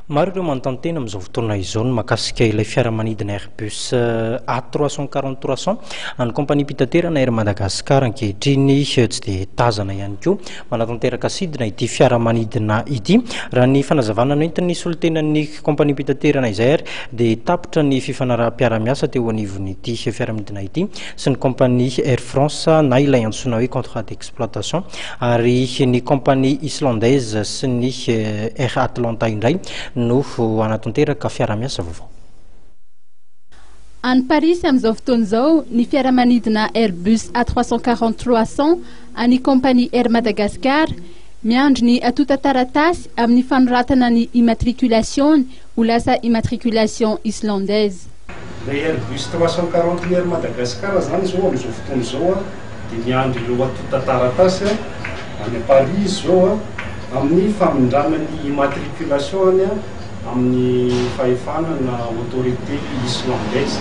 Maro ireo manontany tena amin'izao fotoana izao ny mahakasika ilay fiaramanidina Airbus A340-300 any kompania mpitaterana Air Madagascar ankehitriny tsy dia tazana ihany koa manatanteraka sidina ity fiaramanidina ity. Raha ny fanazavana noentin'ny solotenan'ny kompania mpitaterana izay ary dia tapitra ny fifanaraha-piaramiasa teo anivon'ity fiaramanidina ity sy ny kompania Air France na ilay antsoina hoe contrat d'exploitation, ary ny kompania islandaise sy ny Air Atlanta indray no anatanteraka fiaramiasa vaovao. Any Paris amin'izao fotoana izao ny fiaramanidina Airbus A340-300 any kompania Air Madagascar miandry ny atota taratasy amin'ny fanoratana ny immatriculation ho lasa immatriculation islandaise. Le Airbus 340 Air Madagascar zany zao amin'izao fotoana izao dia miandry ireo atota taratasy any Paris zao amin'ny famindramana ny immatriculation amin'ny fahefanana autorité islandaise.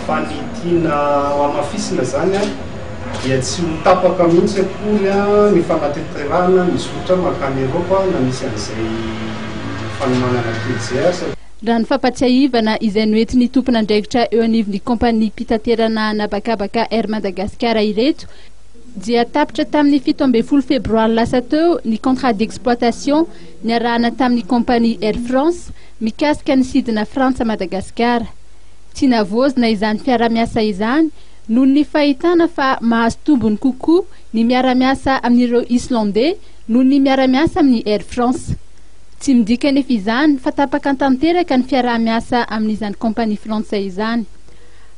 Fanitiana amafisina zany dia tsy mitapaka mihitsy akory ny fanateterana mizotra makany Eropa na misy an'izay fanomanana kely zay asa. Raha ny fampatsiahivana izay noentin'ny tompon'andraikitra eo anivon'ny kompania mpitaterana nabakabaka Air Madagascar ireto dia tapitra tamin'ny 17 febroary lasa teo ny contrat d'exploitation niarahana tamin'ny kompania Air France mikasika ny sidina Frantsa Madagascar. Tsy navozina izany fiaramiasa izany noho ny fahitana fa mahazo tombony kokoa ny miaramiasa amin'ireo Islandais noho ny miaramiasa amin'ny Air France. Tsy midika nefa izany fa tapaka tanteraka ny fiaramiasa amin'izany kompania frantsay izany.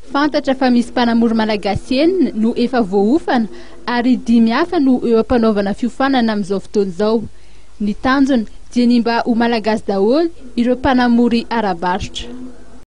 Fantatra fa misy mpanamory malagasy enina no efa voaofana ary 5 hafa no eo ampanaovana fiofanana amin'izao fotoana izao. Ny tanjona dia ny mba ho malagasy daholo ireo mpanamory ara-barotra.